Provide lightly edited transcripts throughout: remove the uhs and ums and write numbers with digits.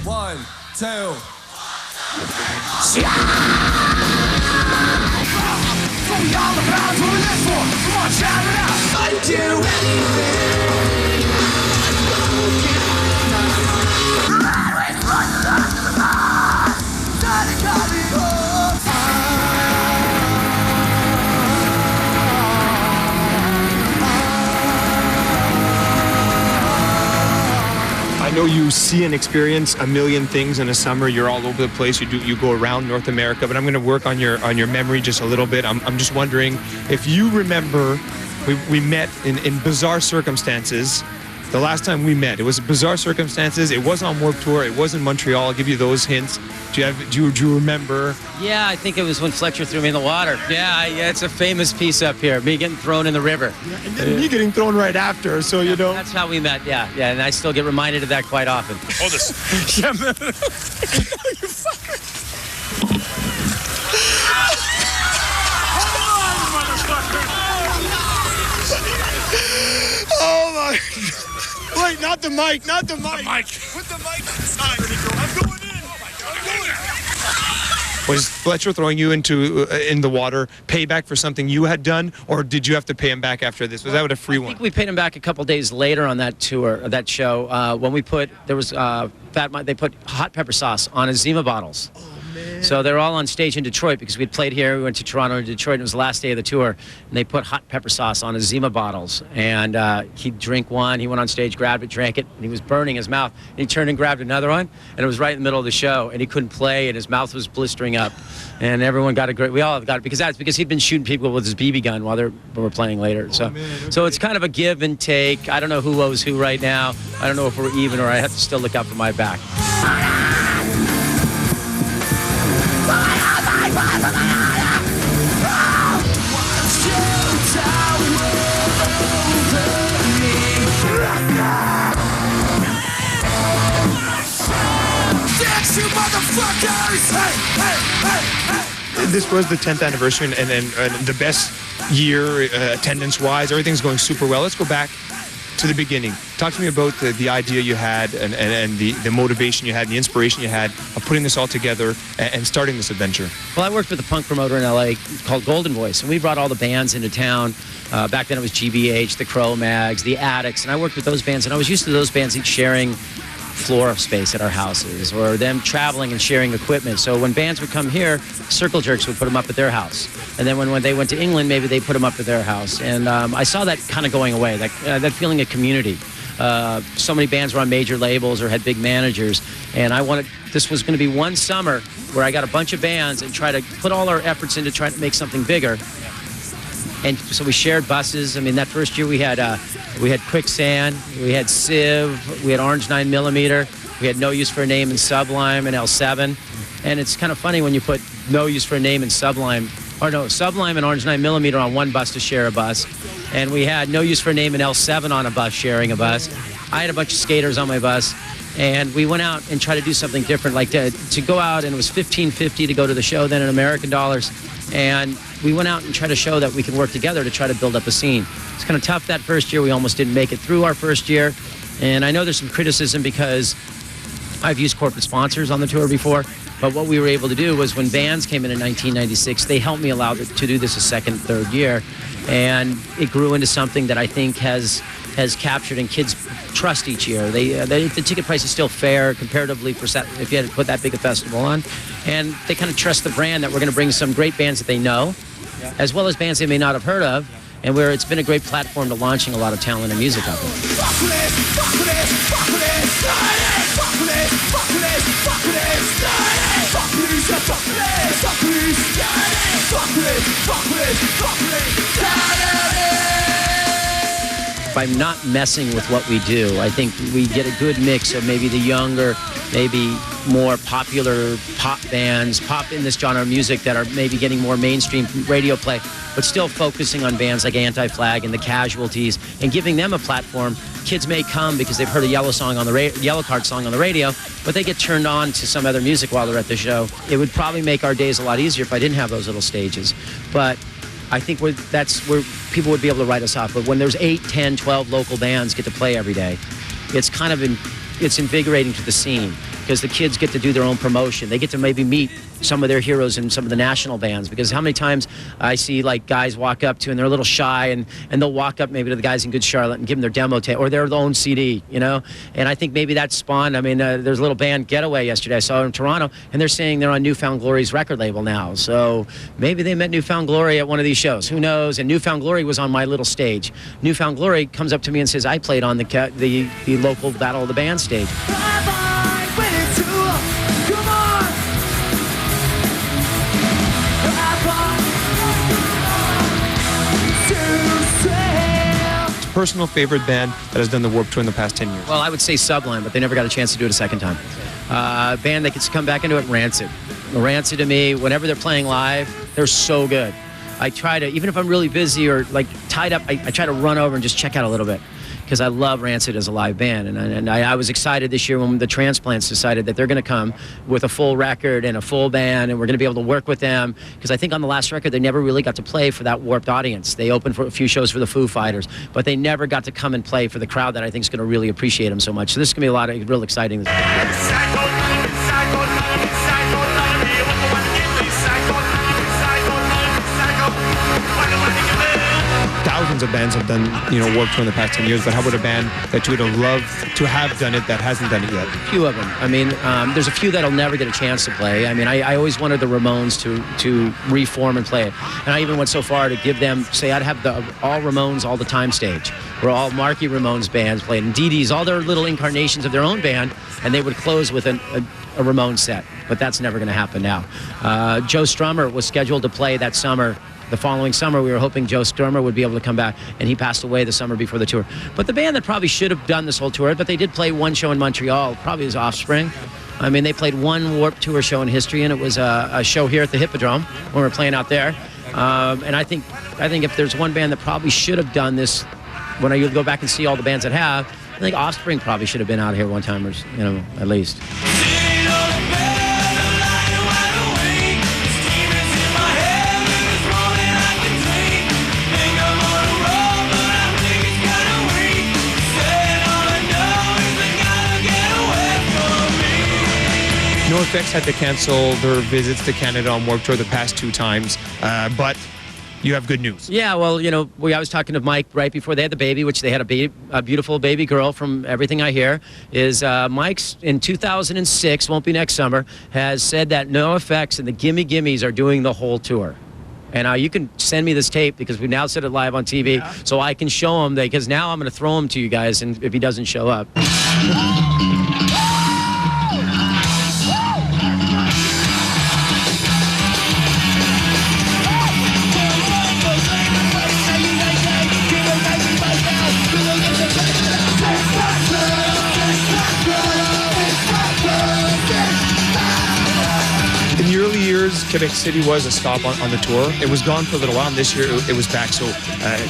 One, two. I'd do anything. I know you see and experience a million things in a summer. You're all over the place. You go around North America, but I'm going to work on your memory just a little bit. I'm just wondering if you remember we met in bizarre circumstances. The last time we met, it was bizarre circumstances. It was on Warped Tour. It was in Montreal. I'll give you those hints. Do you remember? Yeah, I think it was when Fletcher threw me in the water. Yeah, it's a famous piece up here. Me getting thrown in the river. Yeah, and then me getting thrown right after. So you know. That's how we met. Yeah, and I still get reminded of that quite often. Oh, this. Yeah, man. You fucker. Oh my. Wait, not the mic, not the mic. Put the mic inside. I'm going in. Was Fletcher throwing you into in the water payback for something you had done, or did you have to pay him back after this? Was that a free one? I think we paid him back a couple days later on that tour, that show, when we put, there was they put hot pepper sauce on his Zima bottles. So they're all on stage in Detroit because we'd played here. We went to Toronto and Detroit. And it was the last day of the tour. And they put hot pepper sauce on his Zima bottles. And he'd drink one. He went on stage, grabbed it, drank it. And he was burning his mouth. And he turned and grabbed another one. And it was right in the middle of the show. And he couldn't play. And his mouth was blistering up. And everyone got a great... We all got it because he'd been shooting people with his BB gun while they were playing later. So, okay. So it's kind of a give and take. I don't know who owes who right now. I don't know if we're even or I have to still look out for my back. This was the 10th anniversary and the best year attendance-wise. Everything's going super well. Let's go back to the beginning. Talk to me about the idea you had and the motivation you had and the inspiration you had of putting this all together and starting this adventure. Well, I worked with a punk promoter in LA called Golden Voice, and we brought all the bands into town. Back then it was GBH, the Cro-Mags, the Addicts, and I worked with those bands, and I was used to those bands each sharing floor space at our houses or them traveling and sharing equipment. So when bands would come here, Circle Jerks would put them up at their house. And then when they went to England, maybe they put them up at their house. And I saw that kind of going away, that feeling of community. So many bands were on major labels or had big managers. And this was going to be one summer where I got a bunch of bands and try to put all our efforts into trying to make something bigger. And so we shared buses. I mean, that first year we had Quicksand, we had Civ, we had Orange 9mm, we had No Use for a Name and Sublime and L7. And it's kind of funny when you put No Use for a Name and Sublime and Orange 9mm on one bus to share a bus. And we had No Use for a Name and L7 on a bus sharing a bus. I had a bunch of skaters on my bus. And we went out and tried to do something different, like to go out, and it was $15.50 to go to the show then in American dollars. And we went out and tried to show that we can work together to try to build up a scene. It's kind of tough that first year. We almost didn't make it through our first year. And I know there's some criticism because I've used corporate sponsors on the tour before. But what we were able to do was when bands came in 1996, they helped me allow to do this a second, third year. And it grew into something that I think has captured, and kids trust each year. The ticket price is still fair comparatively for if you had to put that big a festival on. And they kind of trust the brand that we're going to bring some great bands that they know, as well as bands they may not have heard of, and where it's been a great platform to launching a lot of talent and music out there. By not messing with what we do, I think we get a good mix of maybe the younger, maybe more popular pop bands, pop in this genre of music that are maybe getting more mainstream radio play, but still focusing on bands like Anti-Flag and the Casualties and giving them a platform. Kids may come because they've heard a Yellow Card song on the radio, but they get turned on to some other music while they're at the show. It would probably make our days a lot easier if I didn't have those little stages. But I think that's where people would be able to write us off. But when there's 8, 10, 12 local bands get to play every day, it's kind of it's invigorating to the scene because the kids get to do their own promotion. They get to maybe meet some of their heroes in some of the national bands, because how many times I see like guys walk up to and they're a little shy and they'll walk up maybe to the guys in Good Charlotte and give them their demo tape or their own CD, you know? And I think maybe that spawned, I mean, there's a little band Getaway yesterday I saw in Toronto, and they're saying they're on Newfound Glory's record label now. So maybe they met Newfound Glory at one of these shows. Who knows? And Newfound Glory was on my little stage. Newfound Glory comes up to me and says, I played on the local Battle of the Band stage. Personal favorite band that has done the Warped Tour in the past 10 years? Well, I would say Sublime, but they never got a chance to do it a second time. Band that gets to come back into it, Rancid. Rancid to me, whenever they're playing live, they're so good. I try to, even if I'm really busy or like tied up, I try to run over and just check out a little bit, because I love Rancid as a live band. And I was excited this year when the Transplants decided that they're going to come with a full record and a full band, and we're going to be able to work with them, because I think on the last record they never really got to play for that Warped audience. They opened for a few shows for the Foo Fighters, but they never got to come and play for the crowd that I think is going to really appreciate them so much. So this is going to be a lot of real exciting. Thousands of bands have done, Warped Tour in the past 10 years, but how about a band that you would have loved to have done it that hasn't done it yet? A few of them. I mean, there's a few that'll never get a chance to play. I mean, I always wanted the Ramones to reform and play it. And I even went so far to give them, say, I'd have the all Ramones all the time stage, where all Marky Ramones bands played, and Dee Dee's, all their little incarnations of their own band, and they would close with a Ramones set. But that's never going to happen now. Joe Strummer was scheduled to play that summer. The following summer, we were hoping Joe Strummer would be able to come back, and he passed away the summer before the tour. But the band that probably should have done this whole tour, but they did play one show in Montreal, probably was Offspring. I mean, they played one Warped Tour show in history, and it was a show here at the Hippodrome when we were playing out there. And I think if there's one band that probably should have done this, when you go back and see all the bands that have, I think Offspring probably should have been out here one time, or at least. NoFX had to cancel their visits to Canada on Warped Tour the past 2 times, but you have good news. Yeah, well, I was talking to Mike right before they had the baby, which they had a beautiful baby girl, from everything I hear, is Mike's in 2006, won't be next summer, has said that NoFX and the Gimme Gimmes are doing the whole tour. And you can send me this tape, because we now set it live on TV, so I can show him, because now I'm going to throw him to you guys, and if he doesn't show up. In the early years, Quebec City was a stop on the tour. It was gone for a little while, and this year it was back. So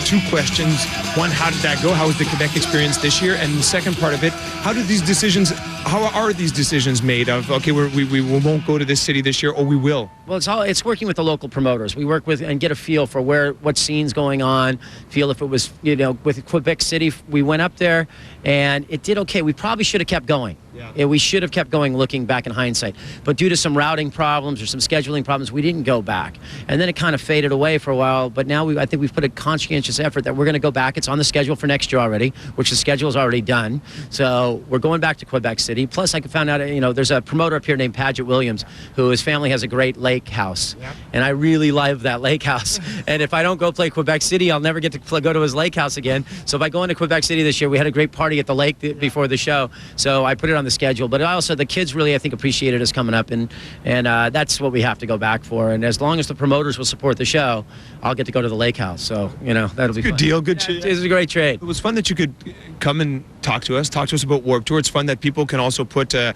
2 questions. One, how did that go? How was the Quebec experience this year? And the second part of it, how are these decisions made of, okay, we won't go to this city this year, or we will? Well, it's working with the local promoters. We work with and get a feel for what scene's going on, feel if it was, with Quebec City, we went up there and it did okay. We probably should have kept going. Yeah, we should have kept going, looking back in hindsight. But due to some routing problems or some scheduling problems, we didn't go back. And then it kind of faded away for a while. But now I think we've put a conscientious effort that we're going to go back. It's on the schedule for next year already, which the schedule is already done. So we're going back to Quebec City. Plus, I found out, there's a promoter up here named Paget Williams, who his family has a great lake house. Yep. And I really love that lake house. And if I don't go play Quebec City, I'll never get to go to his lake house again. So if I go into Quebec City this year, we had a great party at the lake before the show. So I put it on the schedule. But also the kids really, I think, appreciated us coming up, and that's what we have to go back for. And as long as the promoters will support the show, I'll get to go to the lake house. So that'll be good fun. Deal, good. Yeah, it's a great trade. It was fun that you could come and talk to us about Warped Tour. It's fun that people can also put a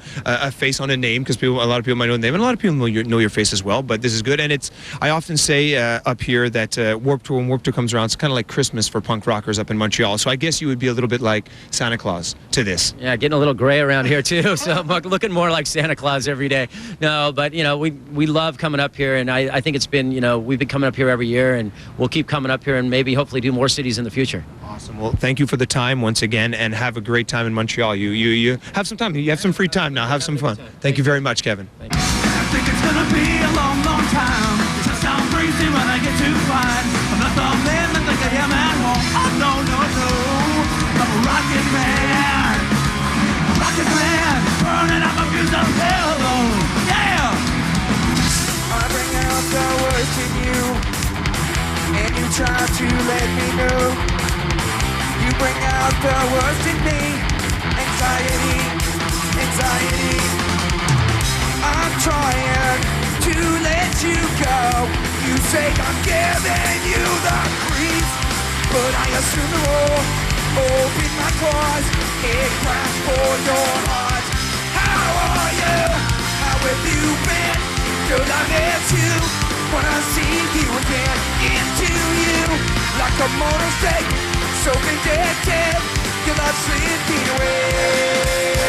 face on a name, because a lot of people might know the name, and a lot of people know your face as well. But this is good, and I often say up here that Warped Tour, when Warped Tour comes around, it's kind of like Christmas for punk rockers up in Montreal. So I guess you would be a little bit like Santa Claus to this. Yeah, getting a little gray around here too. So I'm looking more like Santa Claus every day. No, but we love coming up here, and I think it's been we've been coming up here every year, and we'll keep coming up here, and maybe hopefully do more cities in the future. Awesome. Well, thank you for the time once again. again and have a great time in Montreal. You have some time. You have some free time now. Have some fun. Thank you very much, Kevin. Thank you. I think it's gonna be a long, long time. It just sounds crazy when I get too fine. I'm not the man that think I am at home. Oh no, no, no. I'm a rocket man. Rocket man. Burning up my fuse of hell alone. Yeah! I bring out the worst in you, and you try to let me know. You bring out the worst in me. Anxiety, anxiety. I'm trying to let you go. You say I'm giving you the creeps, but I assume the wall. Open my claws, it crash for your heart. How are you? How have you been? Girl, I miss you. Wanna see you again. Into you, like a motor steak, so vindictive. Your love slipping away.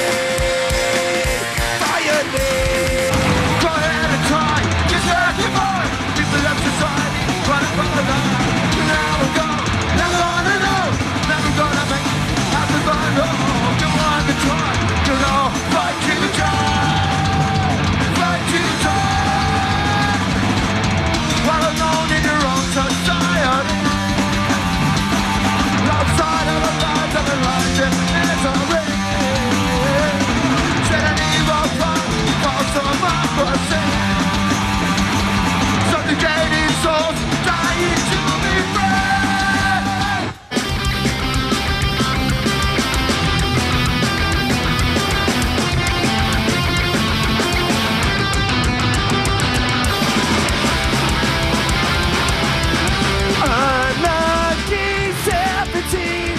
Violate. Go ahead and try. Just like your boy. People left society. Running from the line. Now we go. Never gonna know. Never gonna make. Have to go home. You want to try. You know, fight to die. Fight to die. While alone in your own society. Outside of the lights of the light, it's a ring. Set an evil fire, false democracy. Subjugated souls, dying to be free. Unlucky 17,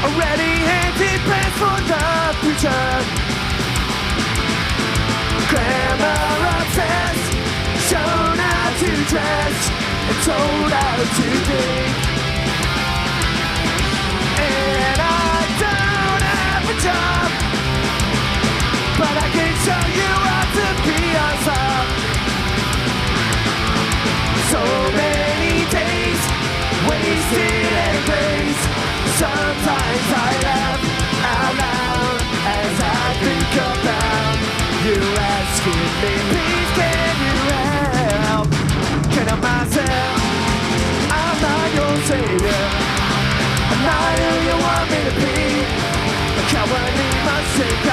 already handed plans for the future. Grammar obsessed, shown how to dress and told how to think. And I don't have a job, but I can show you how to be yourself. So many days wasted in grace. Sometimes I laugh out loud as I think about you asking me, please can you help? Can I myself? I'm not your savior. I'm not who you want me to be. A cowardly mistake.